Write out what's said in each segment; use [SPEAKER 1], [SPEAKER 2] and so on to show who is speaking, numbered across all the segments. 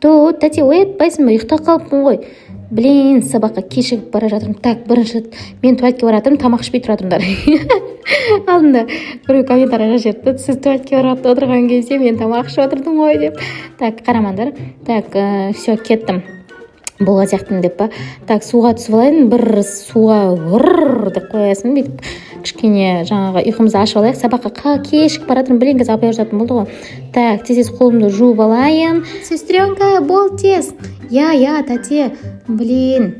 [SPEAKER 1] тәте оятпайсың ба, ұйықтап қалыппын ғой. Блин, сабаққа кешігіп бара жатырмын. Так, бірінші мен туалетке бара жатырмын, тамақ ішпей тұра тұрыңдар. Алдында біреу комментарийға жіберіпті, сіз туалетке барып отырған кезде мен тамақ ішіп отырдым ғой деп. Так, қарамаңдар. Так, все, кеттім. Болған сияқтымын деп па. Так, суға түсіп алайын, бір суға деп қоясың, бүйтіп кішкене жаңағы ұйқымызды ашып алайық. Сабаққа кешігіп бара жатырмын, блин, қазір апай жататын болды ғой. Так, тез қолымды жуып алайын. Сестренка, бол тез. Я, тәте, блин,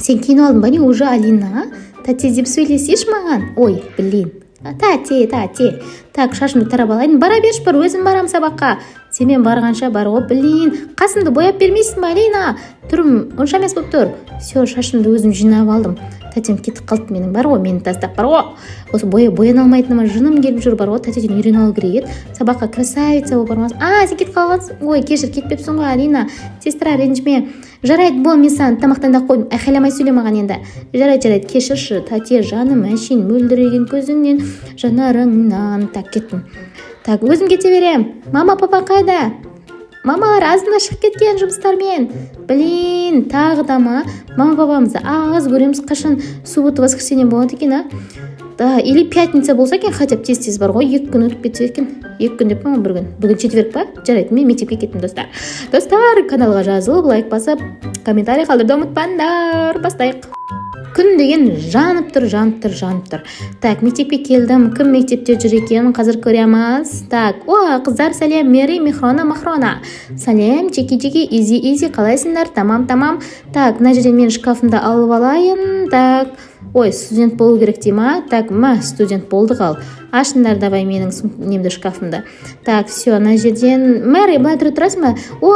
[SPEAKER 1] сен киініп алдың ба не, уже Алина, тәте деп сөйлесейші маған. Ой, блин, тәте. Так, шашымды тарап алайын, бара берші бір, өзім барам сабаққа. Семен барғанша бар ғой, блин, қасымды бояп бермейсің ба, Алина? Тұрым, онша емес болып тұр. Все, шашымды өзім жинап алдым. Тәтем кетіп қалды менің, бар ғой, мені тастап бар ғой. Осы бояна алмайтыныма жыным келіп жүр, бар ғой, тәтеден үйрене алу керек еді. Сабаққа красавица болып бармас. Сен кетіп қалғансың. Ой, кешір, кетпепсің ғой, Алина. Сестра, ренжіме. Жарайды, бол, мен саған тамақтан да қойдым. Айқайламай сөйле маған енді. Жарайды, кешірші, тәте, жаным әшейін мөлдіреген көзіңнен, жанарыңнан. Так, кеттім. Так, өзім кете берем. Мама, папа қайда? Мамалар азында шығып кеткен жұмыстармен. Блин, тағы да ма? Мама папамызды ағыз көреміз, қашан суббота воскресенье болады екен, Да, или пятница болса екен, хотя бы тез бар ғой, 2 күн өтіп кетсе екен. 2 күн деп па, 1 күн. Бүгін четверг па? Жарайды, мен мектепке кеттім, достар. Достар, каналға жазылып, лайк басып, комментарий қалдыруды ұмытпаңдар. Бастайық. Күн деген жанып тұр. Так, мектепке келдім. Кім мектепте жүр екен? Қазір көреміз. Так, қыздар, сәлем, Мери, Махрона. Сәлем, чеки, изи, қалайсыңдар? Тамам. Так, мына жерден мен шкафымды алып алайын. Так, студент болу керек дей ма? Так, студент болдық ал. Ашыңдар давай менің немді шкафымды. Так, все, мына жерден Мери, былай тұрасың ба?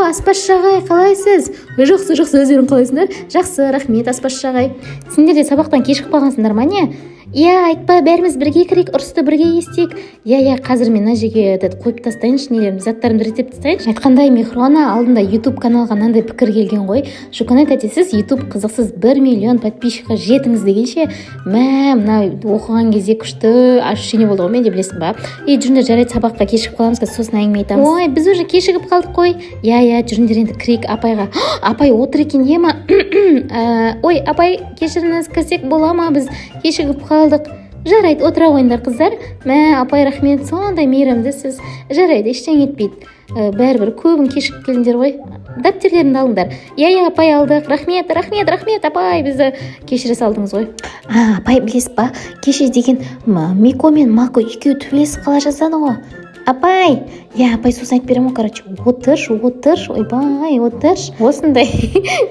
[SPEAKER 1] Аспазшы ағай, қалайсыз? Жақсы, өздерің қалайсыңдар? Жақсы, рахмет, аспазшы ағай. Сендер де сабақтан кешігіп қалғансыңдар ма не? Айтпа, бәріміз бірге кірейік, ұрысты бірге естейік. Қазір мен мына жерге қойып тастайыншы, нелерімді, заттарымды реттеп тастайыншы. Айтқандай, Михрона алдында YouTube каналға мынандай пікір келген ғой. Шуканай тәте, сіз YouTube қызықсыз 1 миллион подписчикқа жетіңіз дегенше, мына оқыған кезде күшті ощущение болды ғой, мен де білесің ба? Жүріңдер, жарайды, сабаққа кешігіп қаламыз, сосын әңгіме айтамыз. Біз уже кешігіп қалдық қой. Жүріңдер енді кірейік апайға. Апай отыр екен ема. Апай, кешіріңіз, кірсек бола ма? Біз кешігіп қалдық. Жарайды, отыра қойыңдар қыздар. Апай, рахмет, сондай мейірімдісіз. Жарайды, ештеңе етпейді. Бәрібір көбін кешігіп келдіңдер ғой. Дәптерлеріңді алыңдар. Апай, алдық. Рахмет, апай, бізді кешіре салдыңыз ғой. Апай, білесіз ба? Кеше деген Мико мен Мако екеуі төбелесіп қала жаздады ғой. Апай, апай, сосын айтып берем ғой, короче. Ойбай, отырш. Осындай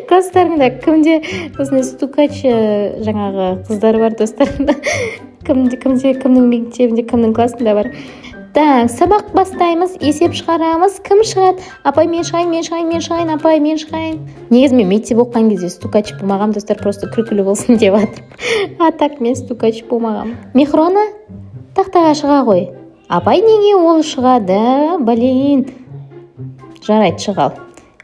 [SPEAKER 1] класстарыңда кімде осындай стукач жаңағы қыздар бар, достарында? Кімнің мектебінде, кімнің классында бар? Так, сабақ бастаймыз, есеп шығарамыз. Кім шығады? Апай, мен шығайын, апай, мен шығайын. Негіз мен мектеп оққан кезде стукач болмағам, достар, просто күлкілі болсын деп жатыр. Так, мен стукач болмағам. Михрона, тақтаға шыға ғой. Апай, неге ол шығады? Блин. Жарайды, шығал.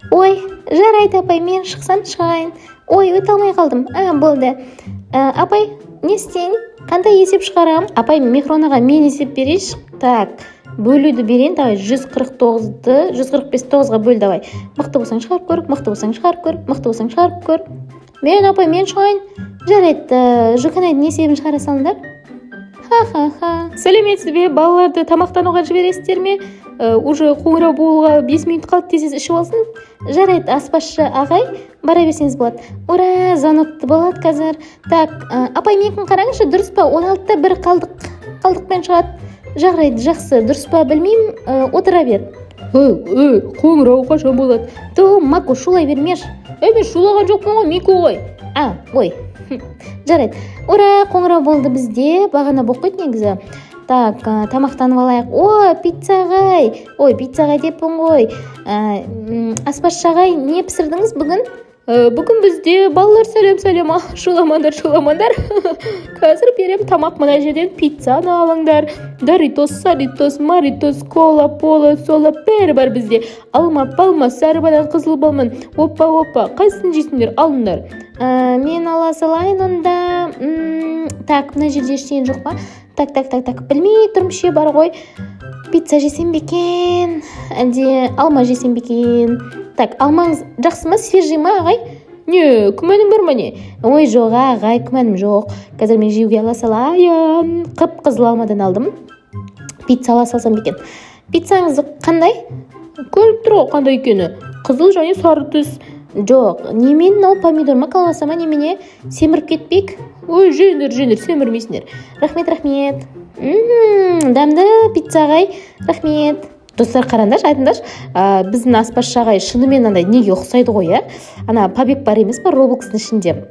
[SPEAKER 1] Жарайды, апай, мен шықсам шығайын. Өте алмай қалдым. Болды. Апай, не істейін? Қандай есеп шығарам? Апай, Михронаға мен есеп берейші. Так, бөлуді берейін, давай, 149-ды 145-9-ға бөл, давай. Мықты болсаң шығарып көр. Мен, апай, мен шығайын. Жарайды, Жуканайдың есебін шығара салыңдар. Сәлеметсіз бе, балаларды тамақтануға жібересіздер ме? Уже қоңырау болуға 5 минут қалды десеңіз ішіп алсын. Жарайды, аспазшы ағай, бара берсеңіз болады. Ура, звонокты болады қазір. Так, апай, мекін қараңызшы, дұрыс па? 16-та бір қалдықпен шығады. Жарайды, жақсы, дұрыс па білмеймін, отыра бер. Қоңырау қашан болады? Мако, шулай бермеш. Мен шулаған жоқпын ғой, Мико ғой. Жарайды. Ура, қоңырау болды бізде. Бағана боққойды негізі. Так, тамақтанып алайық. Пицца ағай деппін ғой. Аспазшы ағай, не пісірдіңіз бүгін? Бүгін бізде балалар сәлем, шуламандар. Қазір берем тамақ, мына жерден пиццаны алыңдар. Доритос, саритос, маритос, кола, пола, сола, бәрі бар бізде. Алма, палма, сары банан, қызыл балман. Опа, қайсысын жейсіңдер, алыңдар. Мен ала салайын онда. Так, мына жерде ештеңе жоқ па? Так, білмей тұрмшы бар ғой. Пицца жесем бекен, әлде алма жесем бекен. Так, алмаңыз жақсы ма, свежий ма, ағай? Не, күмәнің бар ма не? Ой, жоқ, ағай, күмәнім жоқ. Қазір мен жеуге ала салайын. Қып-қызыл алмадан алдым. Пицца ала салсам екен. Пиццаңыз қандай? Көріп тұр ғой қандай екені. Қызыл және сары түс. Жоқ, немен мынау помидор ма, колбаса ма, немене? Семіріп кетпек? Ой, жеңдір, семірмейсіңдер. Рахмет. Дәмді пицца ағай. Рахмет. Достар, қараңдаршы, айтыңдаршы, біздің аспазшы ағай шынымен андай неге ұқсайды ғой, иә? Ана побег бар емес па, Роблокстың ішінде.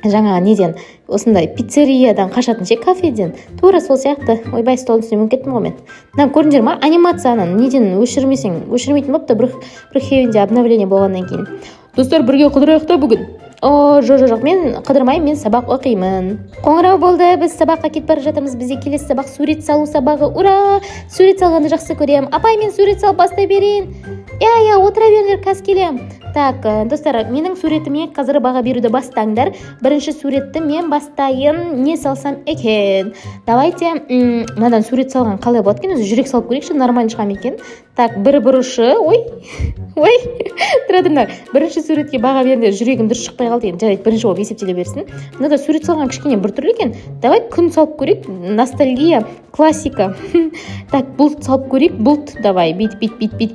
[SPEAKER 1] Жаңағы неден, осындай пиццериядан қашатын ше, кафеден. Тура сол сияқты. Ойбай, столдың үстіне мініп кеттім ғой мен. Мына көрдіңдер ма? Анимацияны неден өшірмейтін бопты, бір хевенде обновление болғаннан кейін. Достар, бірге қыдырайық та бүгін. Жоқ, мен қыдырмаймын, мен сабақ оқимын. Қоңырау болды, біз сабаққа кетіп бара жатырмыз. Бізде келесі сабақ сурет салу сабағы. Ура! Сурет салғанды жақсы көремін. Апай, мен сурет салып бастай берейін. Я, отыра беріңдер, қазір келем. Так, достар, менің суретіме қазір баға беруді бастаңдар. Бірінші суретті мен бастайын. Не салсам екен? Давайте, мынадан сурет салған қалай болады екен? Өзі жүрек салып көрейікші, нормально шығам екен. Так, бір бұрышы. Ой, тұрадыңдар. Бірінші суретке баға беріңдер, жүрегім дұрыс шықпай қалды екен. Жарайды, бірінші болып есептеле берсін. Мынада сурет салған кішкене бір түрлі екен. Давай күн салып көрейік. Ностальгия, классика. Так, бұлт салып көрейік. Бұлт, давай, бит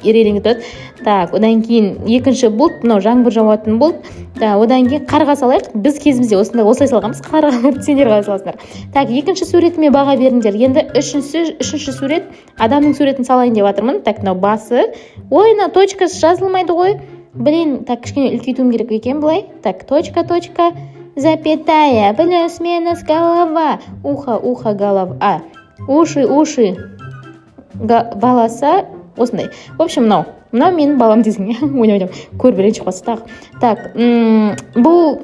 [SPEAKER 1] ереленіп тұрады. Так, одан кейін екінші бұлт, мынау жаңбыр жауатын бұлт. Одан кейін қарға салайық. Біз кезімізде осылай салғанбыз. Қарға сендер қалай саласыңдар. Так, екінші суретіме баға беріңдер. Енді үшінші сурет, адамның суретін салайын деп жатырмын. Так, мынау басы. Ой, мына точкасы жазылмайды ғой. Блин, так, кішкене үлкейтуім керек екен былай. Так, точка, запятая, плюс-минус голова, ухо, голова, уши, волоса, осындай. В общем, мынау менің балам дейсің, ойнап көр бірінші қосы тағы. Так, бұл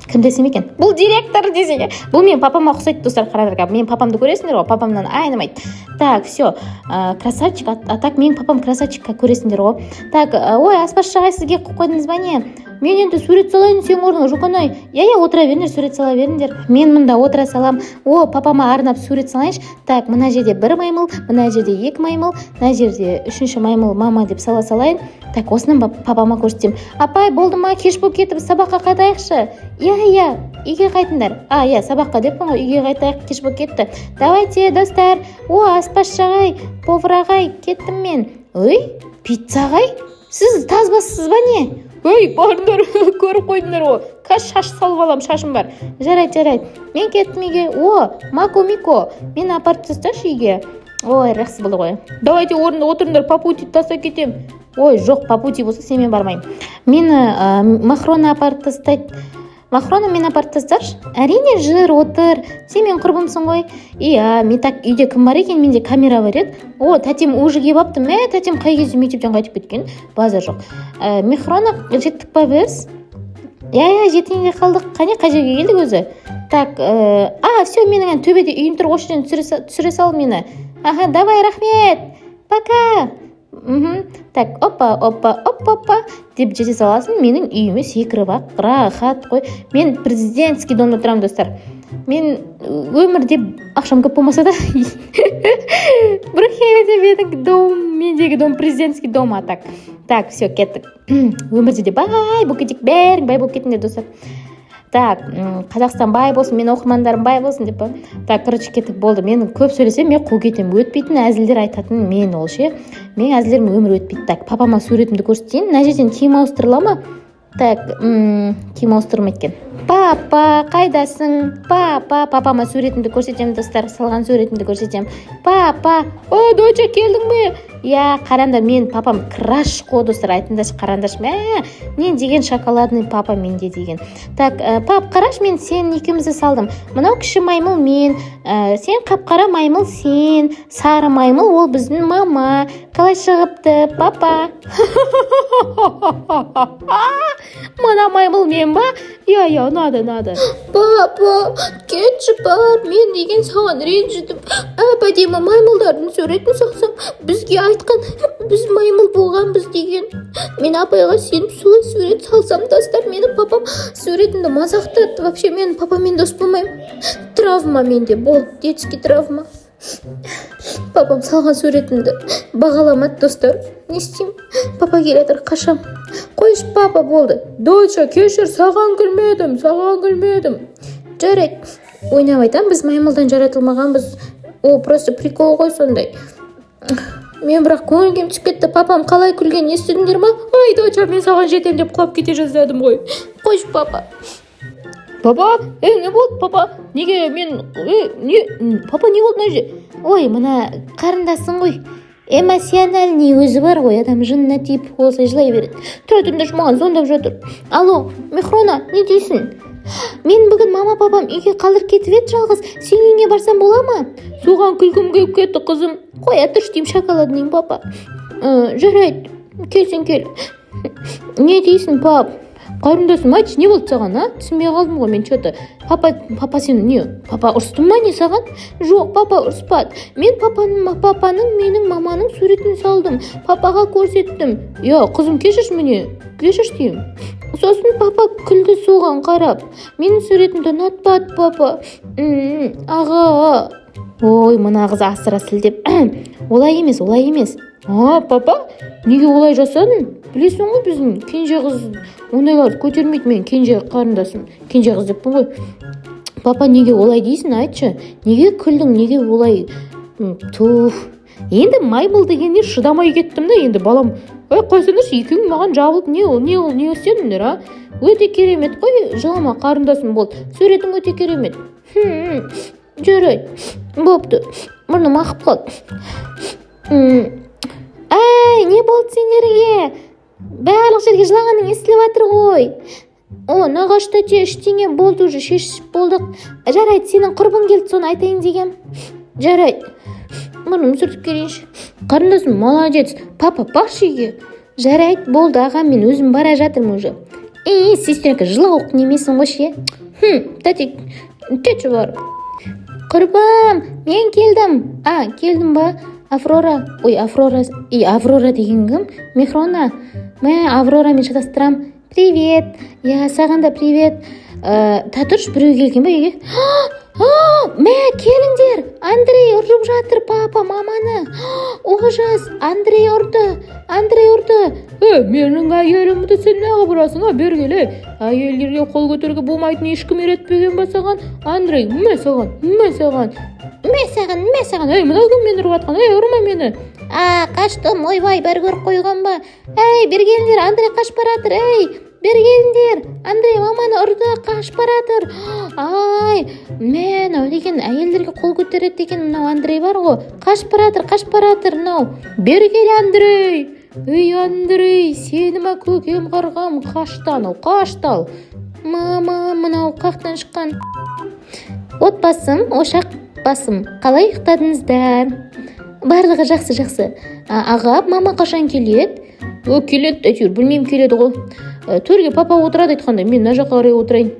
[SPEAKER 1] кім десем екен? Бұл директор десең. Бұл мен папама ұқсайды, достар, қараңдар. Мен папамды көресіңдер ғой, папамнан айнымайды. Так, все, красавчик, а так менің папам красавчикка көресіңдер ғой. Так, ой, аспазшы ағай, сізге қойдыңыз ба не? Мен енді сурет салайын, сен орныңа жұқанай. Я, отыра беріңдер, сурет сала беріңдер. Мен мұнда отыра салам. Папама арнап сурет салайыншы. Так, мына жерде бір маймыл, мына жерде екі маймыл, мына жерде үшінші маймыл мама деп сала салайын. Так, осыны папама көрсетем. Апай, болды ма, кеш болып кетіп, сабаққа қайтайықшы. Я, үйге қайтыңдар. Сабаққа деппін ғой, үйге қайтайық, кеш болып кетті. Давайте, достар. Аспазшы ағай, повар ағай, кеттім мен. Ой, пицца ағай, сіз тазбасыз ба не? Ой, барыңдар, көріп қойдыңдар ғой. Қаш шаш салып алам, шашым бар. Жарайды. Мен кеттім үйге. Мако, мен апарып тасташы үйге. Ой, жақсы болды ғой. Давайте орында отырыңдар, папути тастап кетем. Ой, жоқ, папути болса сен мен бармаймын. Мені Махрона апарып тастайды. Махрона мен апарып тастаршы. Әрине, жыр, отыр. Сен мен құрбымсың ғой. Мен так үйде кім бар екен, менде камера бар еді. Тәтем уже келіп апты. Тәтем қай кезде мектептен қайтып кеткен? Базар жоқ. Махрона жеттік па біз? Жетейінде қалдық. Қай жерге келдік өзі? Так, все, менің төбеде үйім тұр, осы жерден түсіре сал мені. Давай, рахмет. Пока. Так, опа деп жете саласын. Менің үйіме секіріп ақ, рахат қой. Мен президентский домда тұрамын, достар. Мен өмірде ақшам көп болмаса да Брахеведе менің дом, мендегі дом президентский дом, так, все, кеттік. Өмірде де бай болып кетейік, бәрің бай болып кетіңдер, достар. Так, Қазақстан бай болсын, мен оқырмандарым бай болсын деп. Так, кеттік, болды. Мен көп сөйлесем, мен қу кетем. Өтпейтін әзілдер айтатын мен ол ше. Мен әзілдерім өмір өтпейді. Так, папама суретімді көрсетейін. Мына жерден киім ауыстырыла ма? Так, киім ауыстырмайды екен. Папа, қайдасың? Папама суретімді көрсетемін, достар. Салған суретімді көрсетемін. Папа, доча, келдің бе? Қараңдар, мен папам краш қой, достар, айтыңдаршы, қараңдаршы. Мен деген шоколадный папа менде деген. Так, пап, қараш, мен сен екеумізді салдым. Мынау кіші маймыл мен, сен қап-қара маймыл сен, сары маймыл ол біздің мама. Қалай шығыпты, папа? Мына маймыл мен ба? Надо. Папа, кетші бар, мен деген саған ренжідім. Әдемі маймылдардың суретін салсам, бізге айтқан, біз маймыл болғанбыз деген. Мен апайға сеніп солай сурет салсам, достар, менің папам суретімді мазақтады. Вообще, мен папамен дос болмаймын. Травма менде, бол, детский травма. Папам салған суретімді бағаламады, достар. Не істеймін? Папа келеді, қашам. Қойшы, папа, болды. Доча, кешір, саған күлмедім. Жарайды. Ойнап айтам, біз маймылдан жаратылмағанбыз. О, просто прикол ғой сондай. Мен бірақ көңілгем түсіп кетті. Папам қалай күлген, естідіңдер ма? Ой, доча, мен саған жетем деп құлап кете жаздадым ғой. Қойшы, папа. Папа, не болды, папа? Неге мен... Папа, не болды мына жерде? Ой, мына қарындасың ғой. Эмоциональный өзі бар ғой, адам жынына тиіп болса жылай береді. Тұра тұрыңдаршы, маған звондап жатыр. Алло, Мехрона, не дейсің? Мен бүгін мама папам үйге қалдырып кетіп еді жалғыз. Сен үйіңе барсам бола ма? Соған күлкім келіп кетті, қызым. Қоя тұршы деймін, шоколадный папа. Жарайды, келсең кел. Не дейсің, пап? Қарындасым, айтшы, не болды саған, а? Түсінбей қалдым ғой мен что-то. Папа сен не? Папа ұрысты ма не саған? Жоқ, папа ұрыспады. Мен папаның, менің маманың суретін салдым. Папаға көрсеттім. Я, қызым, кешірші міне. Кешірші деймін. Сосын папа күлді соған қарап. Менің суретімді ұнатпады, папа. Аға. Ой, мына қыз асыра сілдеп. Олай емес. Папа, неге олай жасадың? Білесің ғой, біздің кенже қыз ондайларды көтермейді. Мен кенже қарындасым, кенже қыз деппін ғой. Папа, неге олай дейсің, айтшы? Неге күлдің, неге олай? Туф. Енді маймыл дегенде шыдамай кеттім да, енді балам. Қойсаңдаршы, екеуің маған жабылып, не істедіңдер, а? Өте керемет қой, жылама, қарындасым болды. Суретің өте керемет. Жарайды. Бопты. Мұрным ақып қалды. Ай, не болды сендерге? Барлық жерге жылағаның естіліп жатыр ғой. О, нағаш тәте, ештеңе болды уже, шешіп болдық. Жарайды, сенің құрбың келді, соны айтайын дегем. Жарайды. Мұрным сүртіп келейінші. Қарындасым, молодец. Папа, бақшы үйге. Жарайды, болды, ағам, мен өзім бара жатырмын уже. Сестренка, жылауық немесің ғой ше? Тәте, тәте бар. Құрбым, мен келдім. Келдім ба? Аврора деген кім? Мехрона. Мен Аврорамен шатастырам. Привет. Я, саған да привет. Татырш, біреу келген ба үйге? Мә, келіңдер. Андрей ұрып жатыр папа маманы. Ужас, Андрей ұрды. Менің әйелімді сен неға бұрасың, бер келе. Әйелдерге қол көтерге болмайтын ешкім үйретпеген ба саған? Андрей, мә саған. Мынау кім мені ұрып атқан? Ұрма мені. Қаштым, ойбай, бәрі көріп қойған ба? Бер келіңдер, Андрей қашып баратыр. Бер келіңдер, Андрей маманы ұрды, қашып баратыр. Мен деген әйелдерге қол көтереді деген мынау Андрей бар ғой. Қашып баратыр мынау. Бер кел, Андрей. Андрей, сені ма көкем қарғам? Қаштал. Мама, мынау қақтан шыққан. Отбасым, ошақ басым, қалай ұйықтадыңыздар? Барлығы жақсы. Аға, мама қашан келеді? Келеді, әйтеуір, білмеймін, келеді ғой. Төрге папа отырады айтқанда, мен мына жаққа қарай отырайын.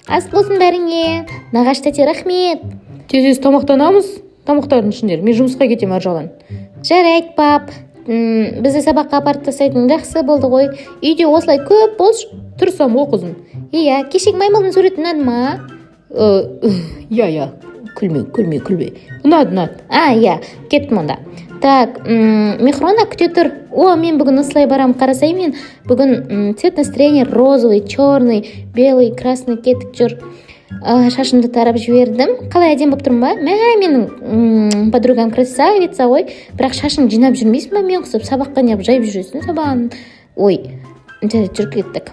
[SPEAKER 1] Ас болсын бәріңе. Нағаш тәте, рахмет. Тез тамақтанамыз. Тамақтардың ішіндер. Мен жұмысқа кетем ар жағынан. Жарайды, пап. Бізді сабаққа апарып тастайтын жақсы болды ғой. Үйде осылай көп болшы. Тұрсам ғой, қызым. Иә, кешек маймылдың суретін ұнады ма? Я. Күлме. Ұнады. Я, кеттім онда. Так, Мехрона күте тұр. Мен бүгін осылай барам, қарасай мен. Бүгін цвет настроения розовый, черный, белый, красный кетік жүр. Шашымды тарап жібердім. Қалай әдем болып тұрмын ба? Менің подругам красавица ғой. Бірақ шашын жинап жүрмейсің ба? Мен құсып сабаққа неғып жайып жүресің сабағын. Жүр кеттік.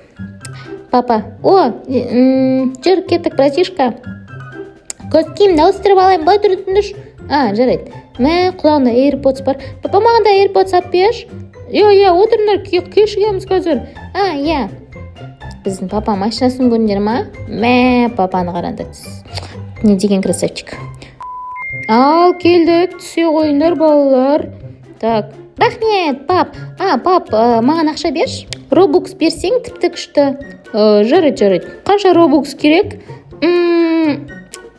[SPEAKER 1] Папа, жүр кеттік, братишка. Көз киімді ауыстырып алайын, былай тұрдыңдыш. Жарайды. Мә, құлағында AirPods бар. Папа, маған да AirPods ап берші. Я, отырыңдар, кешігеміз қазір. Я. Біздің папа машинасын көріңдер ма? Мә, папаны қараңдар. Не деген красавчик. Ал, келдік, түсе қойыңдар, балалар. Так, рахмет, пап. Пап, маған ақша берші. Robux берсең, тіпті күшті. Жарайды. Қанша Robux керек?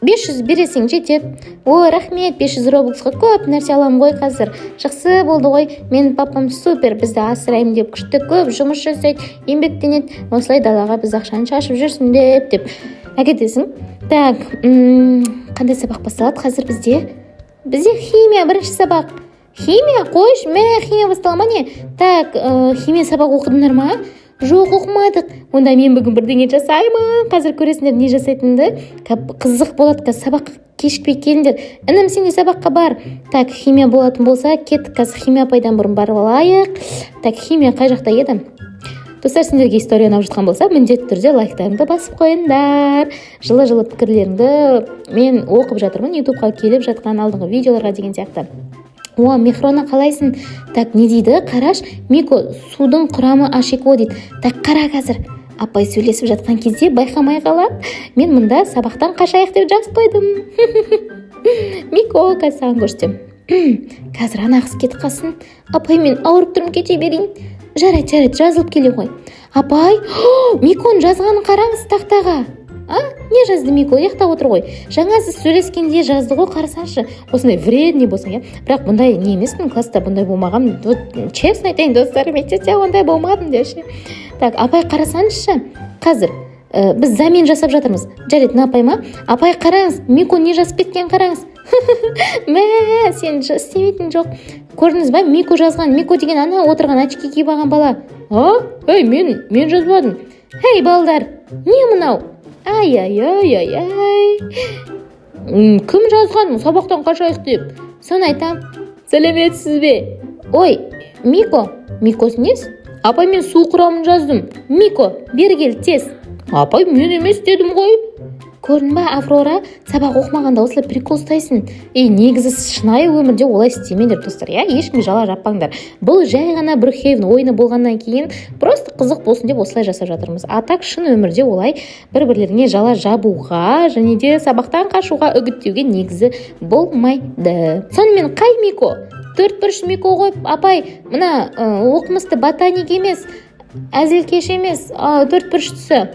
[SPEAKER 1] 500 бересің жетеді. Рахмет, 500 робоксқа көп нәрсе алам ғой қазір. Жақсы болды ғой. Мен папам супер, бізді асырайым деп күшті көп жұмыс жасайды, еңбектенеді. Осылай далаға біз ақшаны шашып жүрсін деп. әкетесің. Так, қандай сабақ басталады қазір бізде химия бірінші сабақ. Химия қойш, химия бастала ма не? Так, химия сабақ оқыдыңдар ма? Жоқ, оқымадық. Онда мен бүгін бірдеңе жасаймын. Қазір көресіңдер не жасайтынды. Қызық болады, қазір сабаққа кешікпей келіңдер. Інім, сен де сабаққа бар. Так, химия болатын болса, кеттік, қазір химия пайдан бұрын барып алайық. Так, химия қай жақта еді? Достар, сендерге история ұнап жатқан болса, міндетті түрде лайктарыңды басып қойыңдар. Жылы пікірлеріңді мен оқып жатырмын, ютубқа келіп жатқан алдыңғы видеоларға деген сияқты. Мехрона қалайсың? Так, не дейді? Қараш, Мико, судың құрамы H2O дейді. Так, қара қазір. Апай сөйлесіп жатқан кезде байқамай қалады. Мен мұнда сабақтан қашайық деп жазып қойдым. Мико, қазір саған көрсетем. Қазір ана қыз кетіп қалсын. Апай, мен ауырып тұрмын, кете берейін. Жарайды, жазылып келе ғой. Апай, Миконың жазғанын қараңыз тақтаға. Не жазды Мико? Ұйықтап отыр ғой. Жаңа сіз сөйлескенде жазды ғой, қарасаңшы. Осындай вредный болсаң, бірақ бұндай не емеспін, класста бұндай болмаған. Честно айтайын, достар, мектепте ондай болмадым деші. Так, апай қарасаңызшы. Қазір біз замен жасап жатырмыз. Жарайды, апай ма? Апай қараңыз, Мико не жазып кеткен қараңыз. Сен істемейтін жоқ. Көрдіңіз ба? Мико жазған. Мико деген ана отырған очки киіп алған бала. Мен жазбадым. Балдар, не мынау? Ай. Кім жазған сабақтан қашайық деп? Соны айтам. Сәлеметсіз бе? Ой, Мико нес? Апай, мен су құрамын жаздым. Мико, бері кел тез. Апай, мен емес дедім ғой. Көрдің ба, Аврора, сабақ оқымағанда осылай прикол ұстайсың. Негізі шынайы өмірде олай істемеңдер, достар. Ешкімге жала жаппаңдар. Бұл жай ғана Брукхейвен ойыны болғаннан кейін просто қызық болсын деп осылай жасап жатырмыз. Так шын өмірде олай бір-бірлеріне жала жабуға және де сабақтан қашуға үгіттеуге негізі болмайды. Сонымен қай Мико? 4-1 Мико ғой, апай, мына оқымысты ботаник емес, әзілкеш емес, 4-1-шісі.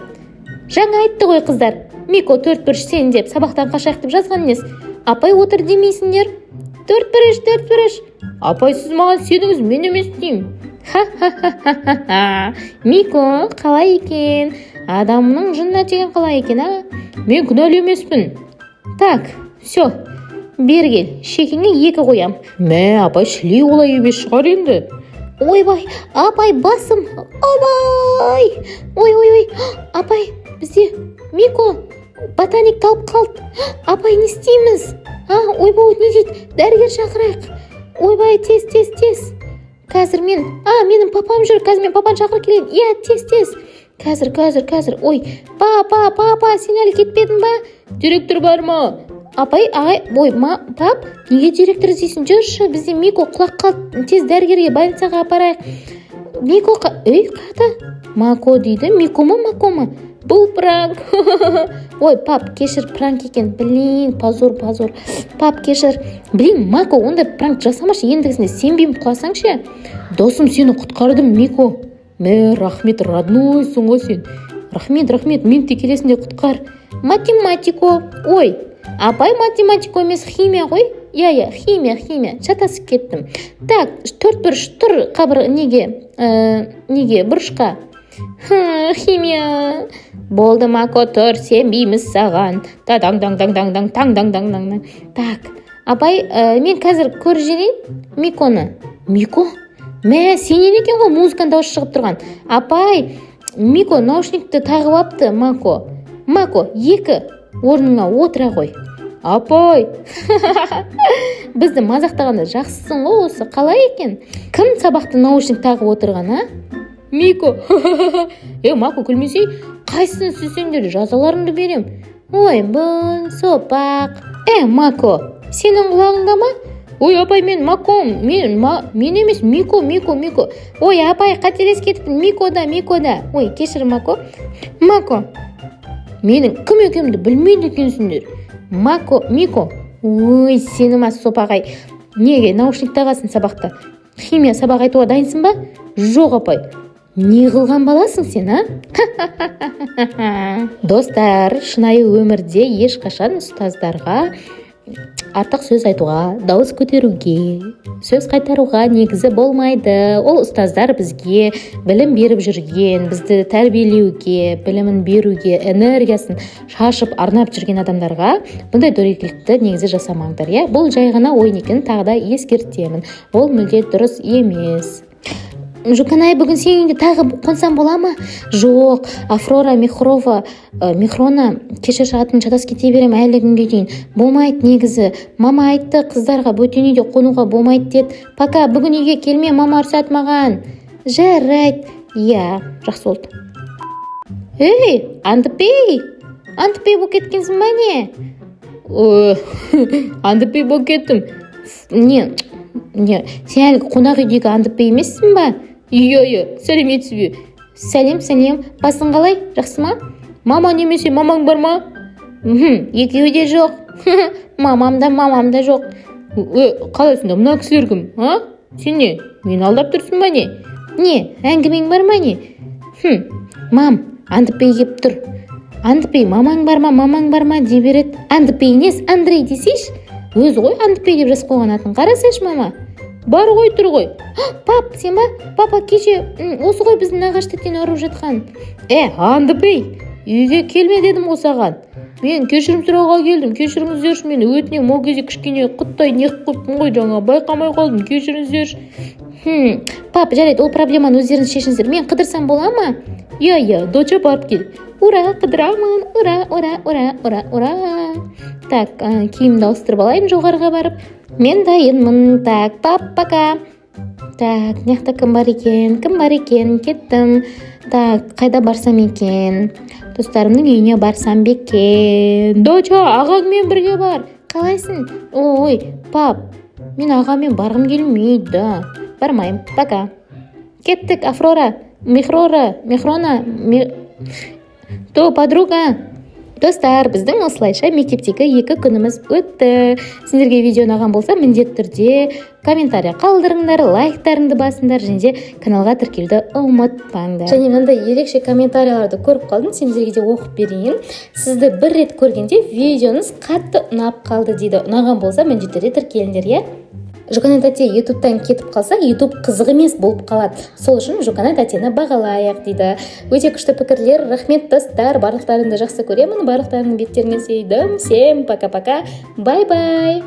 [SPEAKER 1] Жаңа айтты ғой қыздар. Мико 4-1 сен деп сабақтан қашайық деп жазған емес. Апай, отыр демейсіңдер. 4-1. Апай, сіз маған сеніңіз, мен емес деймін. Мико, қалай екен? Адамның жынына тиген қалай екен, Мен күнәлі емеспін. Так, все. Бергел, шекеңе 2 қоям. Апай, шілей олай емес шығар енді. Ойбай, апай, басым. Ой. Апай, бізде Мико ботаник талып қалды. Апай, не істейміз? Ойбай, не дейді? Дәрігер шақырайық. Ойбай, тез. Қазір менің папам жүр. Қазір мен папаны шақырып келейін. Тез. Қазір. Ой, папа, сен әлі кетпедің ба? Директор бар ма? Апай, пап, неге директор іздейсің? Жүрші, бізде Мико құлақ қалды. Тез дәрігерге, больницаға апарайық. Мико, қайда? Мако дейді. Мико ма, Мако ма? Бұл пранк. Ой, пап, кешір, пранк екен. Позор. Пап, кешір. Мако, онда пранк жасамашы. Ендігісінде сенбеймін, құласаңшы. Досым, сені құтқардым, Мико. Рахмет, роднойсың ғой сен. Рахмет, мен текелесінде құтқар. Математико. Ой, апай, математико емес, химия ғой. Химия. Шатасып кеттім. Так, 4-1 тұр қабыр неге бұрышқа. Химия. Болды, Мако, тұр, сенбейміз саған. Таң. Так, апай, мен қазір көріп жүрейін Миконы. Мико? Сенен екен ғой музыканың дауысы шығып тұрған. Апай, Мико наушникті тағып апты, Мако. Мако, 2 орныңа отыра ғой. Апай. Бізді мазақтағанда жақсысың ғой осы, қалай екен? Кім сабақты наушник тағып отырған, Мико. Мако, күлмесей, қайсысын сөзсеңдер, жазаларыңды берем. Ой, бұл сопақ. Мако, сенің құлағыңда ма? Ой, апай, мен Маком, мен емес, Мико. Ой, апай, қателес кетіппін, Микода. Ой, кешір, Мако. Мако, менің кім екенімді білмейді екенсіңдер. Мико. Ой, сені ма сопағай. Неге наушник тағасын сабақта? Химия сабақ айтуға дайынсың ба? Жоқ, апай. Не қылған баласың сен, Достар, шынайы өмірде ешқашан ұстаздарға артық сөз айтуға, дауыс көтеруге, сөз қайтаруға негізі болмайды. Ол ұстаздар бізге білім беріп жүрген, бізді тәрбиелеуге, білімін беруге, энергиясын шашып арнап жүрген адамдарға бұндай дөрекілікті негізі жасамаңдар. Бұл жай ғана ойын екенін тағы да ескертемін. Ол мүлде дұрыс емес. Жуканай, бүгін сен үйінде тағы қонсам бола ма? Жоқ, Афрора Михрона кешір атын шатас кете берем әлі күнге дейін. Болмайды негізі. Мама айтты, қыздарға бөтен үйде қонуға болмайды деді. Пока, бүгін үйге келме, мама ұрсады маған. Жарайды. Иә, жақсы болды. Ей, Андыпей болып кеткенсің ба не? Андыпей болып кеттім. Не, сен әлгі қонақ үйдегі Андыпей емессің ба? Иә, сәлеметсіз бе? Сәлем, басың қалай, жақсы ма? Мама немесе мамаң бар ма? Екеуі де жоқ. Мамам да жоқ. Қалайсың да, мына кісілер кім? Сен не, мені алдап тұрсың ба не? Не, әңгімең бар ма не? Мам, Андыпей кеп тұр. Андыпей, мамаң бар ма дей береді. Андыпей нес, Андрей десейші. Өзі ғой Андыпей деп жас қойған атын қарасайшы, мама. Бар ғой, тұр ғой. Пап, сен ба? Папа кеше осы ғой біздің нағаштықтен ұрып жатқан. Андыпей, үйге келме дедім осаған. Мен кешірім сұрауға келдім. Кешіріңіздерші, мен өтінемін. Ол кезде кішкене құттай неқіп қойыппын ғой, жаңа байқамай қалдым. Кешіріңіздерші. Пап, жарайды, ол проблеманы өздеріңіз шешіңіздер. Мен қыдырсам бола ма? Иә, доча барып кел. Ура, қыдырамын. Ура. Так, киімді ауыстырып алайын жоғарыға барып. Мен дайынмын. Так, пап, пока. Так, неқта кім бар екен, кеттім. Так, қайда барсам екен? Достарымның үйіне барсам бекен. Доча, ағаңмен бірге бар. Қалайсың? Ой, пап, мен ағамен барғым келмейді. Бармайым, пока. Кеттік, Афрора, Михрона, подруга. Достар, біздің осылайша мектептегі 2 күніміз өтті. Сендерге видео ұнаған болса, міндетті түрде комментария қалдырыңдар, лайктарыңды басыңдар, және каналға тіркелуді ұмытпаңдар. Және мынандай ерекше комментарияларды көріп қалдым, сендерге де оқып берейін. Сізді бір рет көргенде видеоңыз қатты ұнап қалды дейді. Ұнаған болса, міндетті түрде тіркеліңдер, Жуканай тәте ютубтан кетіп қалса, ютуб қызық емес болып қалады. Сол үшін Жуканай тәтені бағалайық дейді. Өте күшті пікірлер, рахмет достар, барлықтарыңды жақсы көремін, барлықтарыңның беттеріне сүйдім. Всем пока-пока, бай-бай.